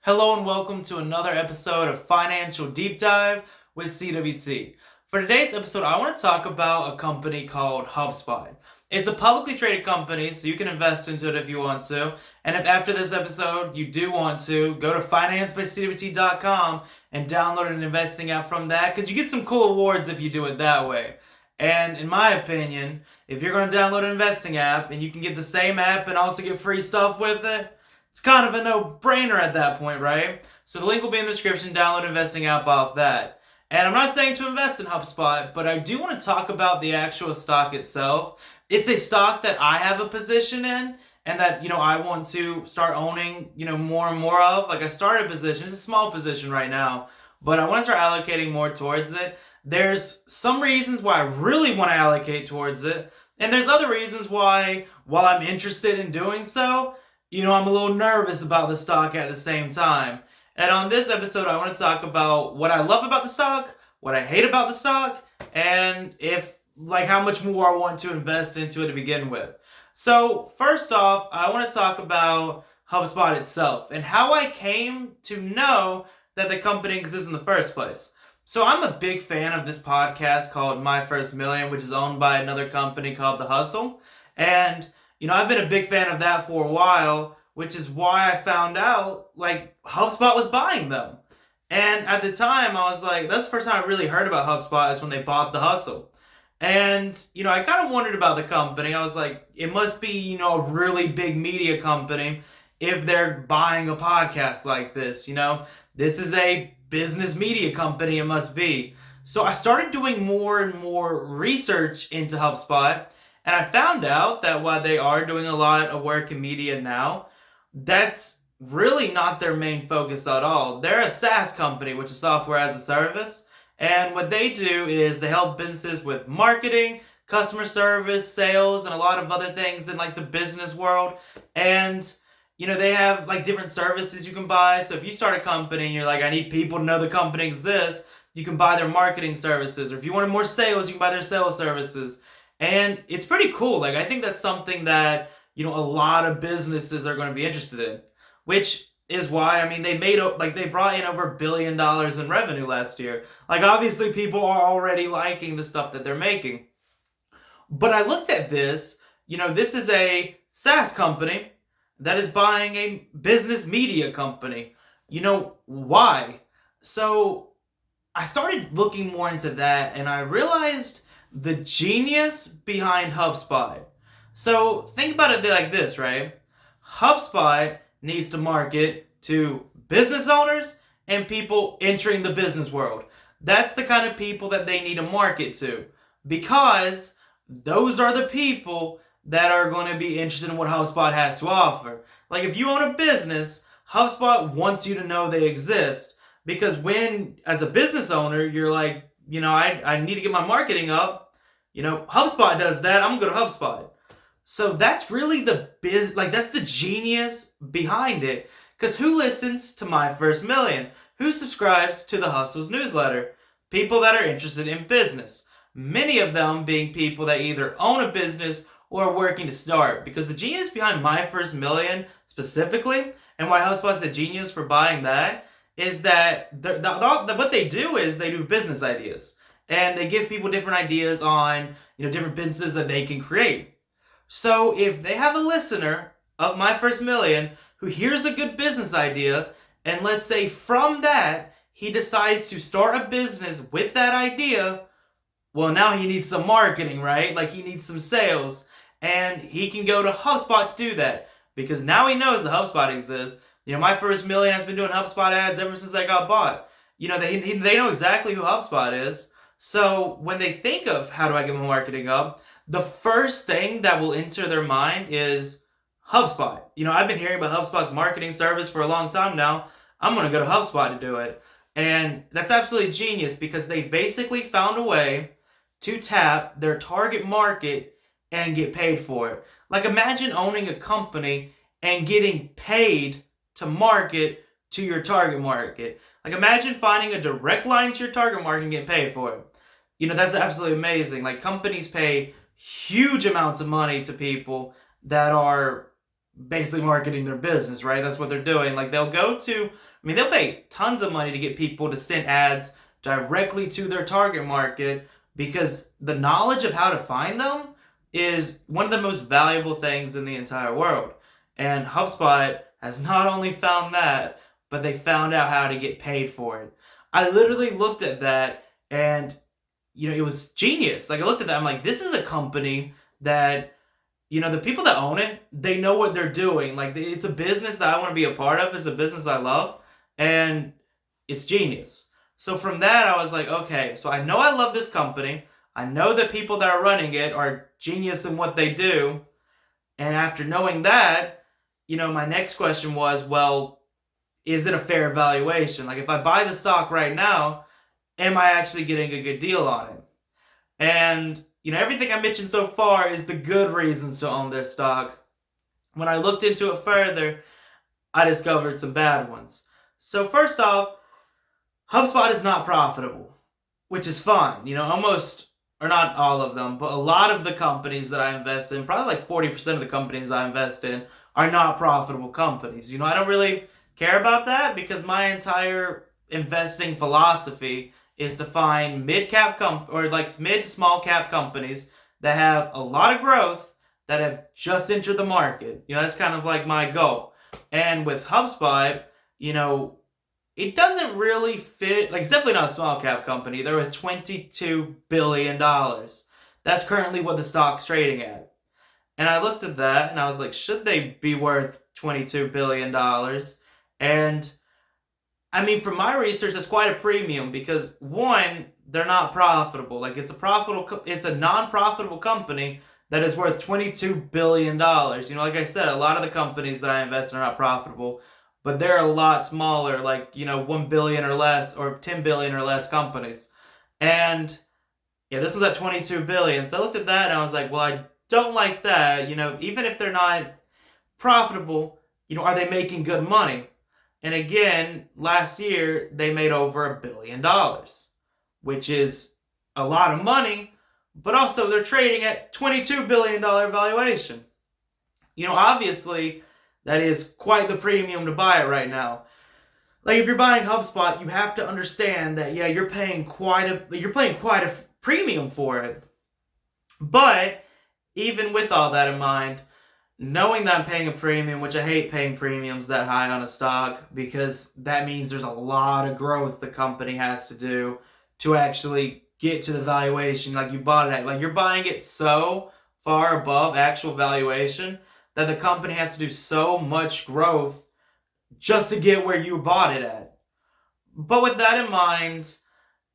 Hello and welcome to another episode of Financial Deep Dive with CWT. For today's episode, I want to talk about a company called HubSpot. It's a publicly traded company, so you can invest into it if you want to. And if after this episode you do want to, go to financebystwt.com and download an investing app from that, because you get some cool awards if you do it that way. And in my opinion, if you're going to download an investing app and you can get the same app and also get free stuff with it, it's kind of a no-brainer at that point, right? So the link will be in the description. Download investing app off that. And I'm not saying to invest in HubSpot, but I do want to talk about the actual stock itself. It's a stock that I have a position in and that, I want to start owning, more and more of. Like I started a position. It's a small position right now, but I want to start allocating more towards it. There's some reasons why I really want to allocate towards it. And there's other reasons why, while I'm interested in doing so, I'm a little nervous about the stock at the same time. And on this episode, I want to talk about what I love about the stock, what I hate about the stock, and how much more I want to invest into it to begin with. So first off, I want to talk about HubSpot itself and how I came to know that the company exists in the first place. So I'm a big fan of this podcast called My First Million, which is owned by another company called The Hustle. And I've been a big fan of that for a while, which is why I found out, HubSpot was buying them. And at the time, I was like, that's the first time I really heard about HubSpot is when they bought The Hustle. And, I kind of wondered about the company. I was like, it must be, a really big media company if they're buying a podcast like this. This is a business media company, it must be. So I started doing more and more research into HubSpot. And I found out that while they are doing a lot of work in media now, that's really not their main focus at all. They're a SaaS company, which is software as a service. And what they do is they help businesses with marketing, customer service, sales, and a lot of other things in the business world. And, they have different services you can buy. So if you start a company and you're like, I need people to know the company exists, you can buy their marketing services. Or if you wanted more sales, you can buy their sales services. And it's pretty cool. I think that's something that, a lot of businesses are going to be interested in, which is why, they brought in over $1 billion in revenue last year. Obviously people are already liking the stuff that they're making. But I looked at this, this is a SaaS company that is buying a business media company. Why? So I started looking more into that and I realized the genius behind HubSpot. So think about it like this, right? HubSpot needs to market to business owners and people entering the business world. That's the kind of people that they need to market to, because those are the people that are going to be interested in what HubSpot has to offer. If you own a business, HubSpot wants you to know they exist, because when, as a business owner, you're like, I need to get my marketing up. HubSpot does that. I'm going to go to HubSpot. So that's really that's the genius behind it. Because who listens to My First Million? Who subscribes to the Hustle's newsletter? People that are interested in business. Many of them being people that either own a business or are working to start. Because the genius behind My First Million specifically, and why HubSpot's a genius for buying that, is that what they do is they do business ideas. And they give people different ideas on, different businesses that they can create. So if they have a listener of My First Million who hears a good business idea, and let's say from that, he decides to start a business with that idea, well, now he needs some marketing, right? He needs some sales. And he can go to HubSpot to do that. Because now he knows that HubSpot exists. My First Million has been doing HubSpot ads ever since I got bought. They know exactly who HubSpot is. So when they think of how do I get my marketing up, the first thing that will enter their mind is HubSpot. I've been hearing about HubSpot's marketing service for a long time now. I'm going to go to HubSpot to do it. And that's absolutely genius, because they basically found a way to tap their target market and get paid for it. Imagine owning a company and getting paid to market to your target market. Imagine finding a direct line to your target market and getting paid for it. That's absolutely amazing. Companies pay huge amounts of money to people that are basically marketing their business, right? That's what they're doing. Like they'll they'll pay tons of money to get people to send ads directly to their target market because the knowledge of how to find them is one of the most valuable things in the entire world. And HubSpot has not only found that, but they found out how to get paid for it. I literally looked at that and, it was genius. Like I looked at that, I'm like, this is a company that, the people that own it, they know what they're doing. Like it's a business that I want to be a part of. It's a business I love, and it's genius. So from that, I was like, okay, so I know I love this company. I know that people that are running it are genius in what they do. And after knowing that, my next question was, well, is it a fair valuation? Like if I buy the stock right now, am I actually getting a good deal on it? And, everything I mentioned so far is the good reasons to own this stock. When I looked into it further, I discovered some bad ones. So first off, HubSpot is not profitable, which is fine. Almost, or not all of them, but a lot of the companies that I invest in, probably like 40% of the companies I invest in, are not profitable companies. I don't really care about that because my entire investing philosophy is to find mid to small cap companies that have a lot of growth that have just entered the market. That's kind of like my goal. And with HubSpot, it doesn't really fit. Like it's definitely not a small cap company. They're worth $22 billion. That's currently what the stock's trading at. And I looked at that and I was like, should they be worth $22 billion? And from my research, it's quite a premium because one, they're not profitable. Like it's a non-profitable company that is worth $22 billion. Like I said, a lot of the companies that I invest in are not profitable, but they're a lot smaller, like, 1 billion or less or 10 billion or less companies. And yeah, this was at 22 billion. So I looked at that and I was like, well, I don't like that. Even if they're not profitable, are they making good money? And again, last year, they made over $1 billion, which is a lot of money, but also they're trading at $22 billion valuation. Obviously, that is quite the premium to buy it right now. Like if you're buying HubSpot, you have to understand that, yeah, you're paying quite a premium for it. But even with all that in mind, knowing that I'm paying a premium, which I hate paying premiums that high on a stock because that means there's a lot of growth the company has to do to actually get to the valuation like you bought it at. Like you're buying it so far above actual valuation that the company has to do so much growth just to get where you bought it at. But with that in mind,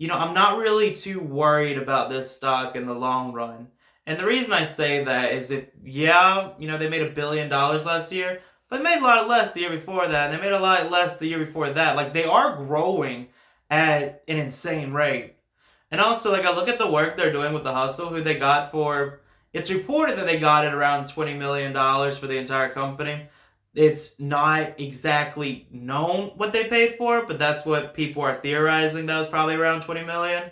I'm not really too worried about this stock in the long run. And the reason I say that is they made $1 billion last year, but they made a lot less the year before that, and they made a lot less the year before that. Like, they are growing at an insane rate. And also, like, I look at the work they're doing with The Hustle, who they got for, it's reported that they got it around $20 million for the entire company. It's not exactly known what they paid for, but that's what people are theorizing. That was probably around $20 million.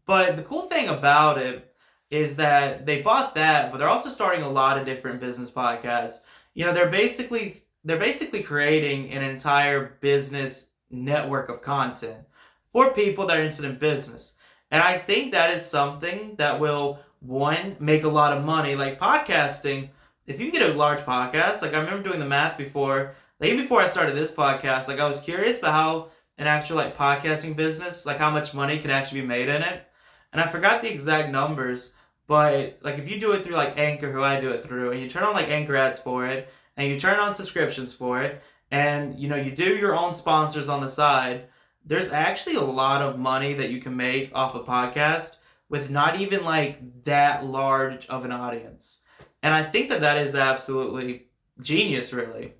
But the cool thing about it is that they bought that, but they're also starting a lot of different business podcasts. They're basically creating an entire business network of content for people that are interested in business. And I think that is something that will, one, make a lot of money. Like podcasting, if you can get a large podcast, like I remember doing the math before, like even before I started this podcast, like I was curious about how an actual like podcasting business, like how much money can actually be made in it. And I forgot the exact numbers, but like if you do it through like Anchor, who I do it through, and you turn on like Anchor ads for it, and you turn on subscriptions for it, and you do your own sponsors on the side, there's actually a lot of money that you can make off a podcast with not even like that large of an audience. And I think that is absolutely genius, really.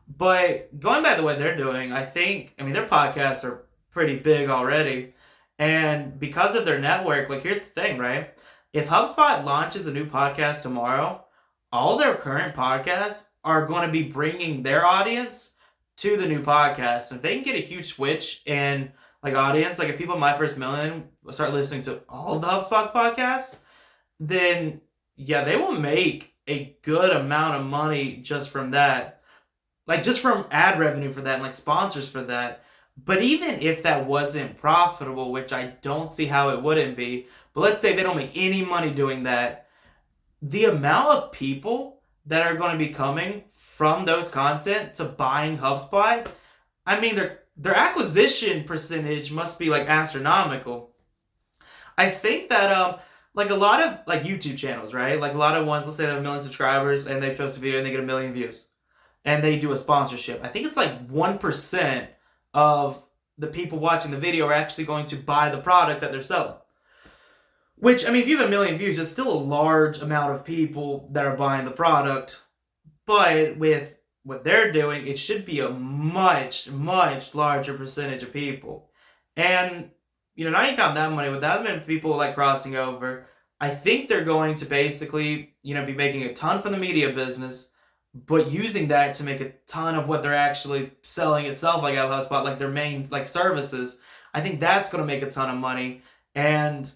But going back to what they're doing, their podcasts are pretty big already. And because of their network, like here's the thing, right? If HubSpot launches a new podcast tomorrow, all their current podcasts are going to be bringing their audience to the new podcast. If they can get a huge switch in like audience, like if people in My First Million start listening to all of the HubSpot's podcasts, then yeah, they will make a good amount of money just from that. Like just from ad revenue for that and like sponsors for that. But even if that wasn't profitable, which I don't see how it wouldn't be, but let's say they don't make any money doing that, the amount of people that are going to be coming from those content to buying HubSpot, I mean, their acquisition percentage must be like astronomical. I think that like a lot of like YouTube channels, right? Like a lot of ones, let's say they have 1 million subscribers and they post a video and they get 1 million views, and they do a sponsorship. I think it's like 1% of the people watching the video are actually going to buy the product that they're selling. Which, I mean, if you have 1 million views, it's still a large amount of people that are buying the product. But with what they're doing, it should be a much, much larger percentage of people. And, not even count that money, with that many people like crossing over, I think they're going to basically, be making a ton from the media business, but using that to make a ton of what they're actually selling itself, like at HubSpot, like their main like services. I think that's going to make a ton of money. And,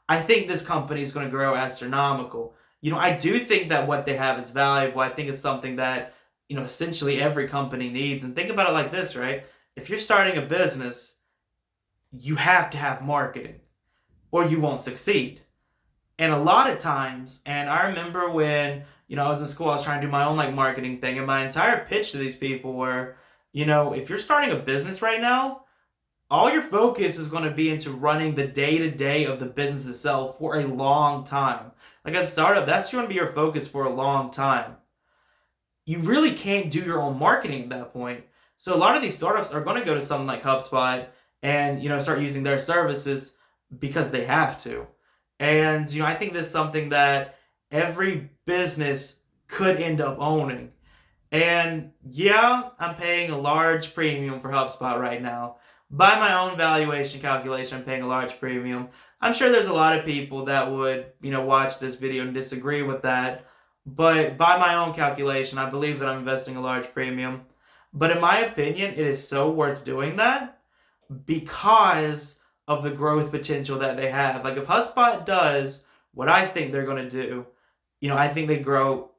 I think this company is going to grow astronomical. I do think that what they have is valuable. I think it's something that, essentially every company needs. And think about it like this, right? If you're starting a business, you have to have marketing or you won't succeed. And a lot of times, and I remember when, I was in school, I was trying to do my own like marketing thing, and my entire pitch to these people were, if you're starting a business right now, all your focus is going to be into running the day-to-day of the business itself for a long time. Like a startup, that's going to be your focus for a long time. You really can't do your own marketing at that point. So a lot of these startups are going to go to something like HubSpot and, start using their services because they have to. And, I think that's something that every business could end up owning. And yeah, I'm paying a large premium for HubSpot right now. By my own valuation calculation, I'm paying a large premium. I'm sure there's a lot of people that would, watch this video and disagree with that. But by my own calculation, I believe that I'm investing a large premium. But in my opinion, it is so worth doing that because of the growth potential that they have. Like if HubSpot does what I think they're going to do, I think they grow,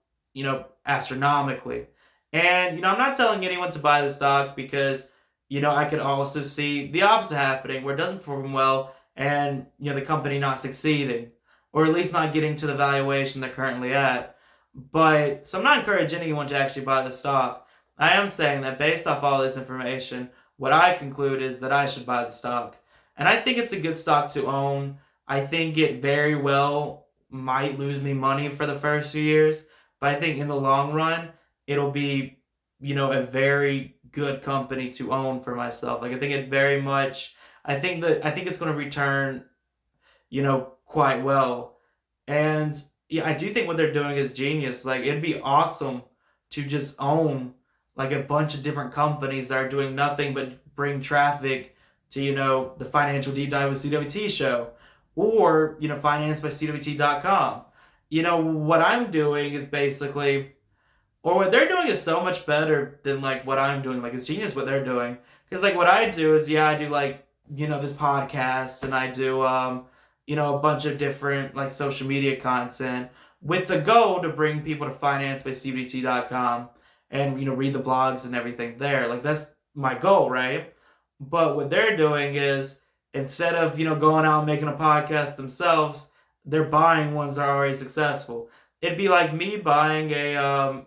astronomically. And, I'm not telling anyone to buy the stock because, I could also see the opposite happening where it doesn't perform well and, the company not succeeding or at least not getting to the valuation they're currently at. But, so I'm not encouraging anyone to actually buy the stock. I am saying that based off all this information, what I conclude is that I should buy the stock. And I think it's a good stock to own. I think it very well might lose me money for the first few years, but I think in the long run, it'll be, a very good company to own for myself. Like I think it very much, I think it's going to return, quite well. And yeah, I do think what they're doing is genius. Like it'd be awesome to just own like a bunch of different companies that are doing nothing but bring traffic to, the Financial Deep Dive with CWT show or, finance by CWT.com. What I'm doing is basically, or what they're doing is so much better than like what I'm doing. Like it's genius what they're doing. Because like what I do is, I do like, this podcast and I do, a bunch of different like social media content with the goal to bring people to finance by CWT.com and, read the blogs and everything there. Like that's my goal, right? But what they're doing is instead of, going out and making a podcast themselves, they're buying ones that are already successful. It'd be like me buying a,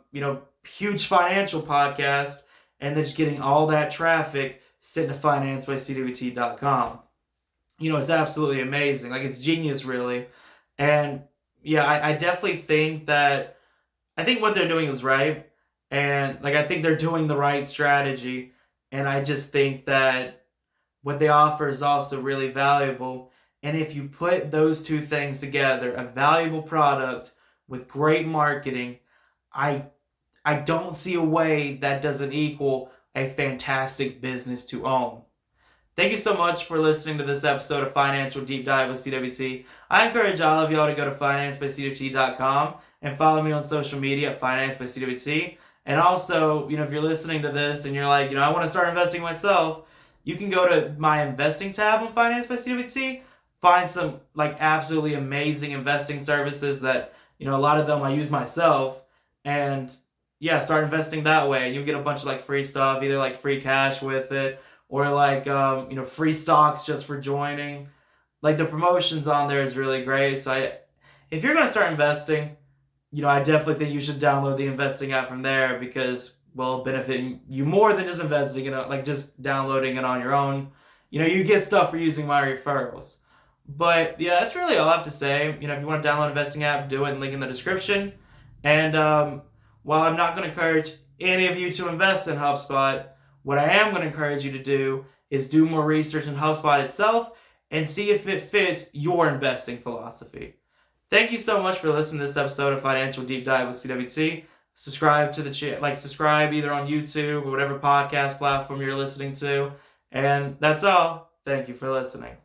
huge financial podcast and then just getting all that traffic sent to finance by CWT.com. It's absolutely amazing. Like it's genius really. And yeah, I definitely think that, I think what they're doing is right. And like, I think they're doing the right strategy. And I just think that what they offer is also really valuable. And if you put those two things together, a valuable product with great marketing, I don't see a way that doesn't equal a fantastic business to own. Thank you so much for listening to this episode of Financial Deep Dive with CWT. I encourage all of y'all to go to financebydwt.com and follow me on social media at financebydwt. And also, if you're listening to this and you're like, I want to start investing myself, you can go to my investing tab on Finance by CWT, find some like absolutely amazing investing services that, A lot of them I use myself, and yeah, start investing that way. You get a bunch of like free stuff, either like free cash with it, or like free stocks just for joining. Like the promotions on there is really great. So if you're gonna start investing, I definitely think you should download the investing app from there because will benefit you more than just investing in it, like just downloading it on your own. You get stuff for using my referrals. But yeah, that's really all I have to say. If you want to download investing app, do it. Link in the description. And while I'm not going to encourage any of you to invest in HubSpot, what I am going to encourage you to do is do more research in HubSpot itself and see if it fits your investing philosophy. Thank you so much for listening to this episode of Financial Deep Dive with CWT. Subscribe to the channel, subscribe either on YouTube or whatever podcast platform you're listening to. And that's all. Thank you for listening.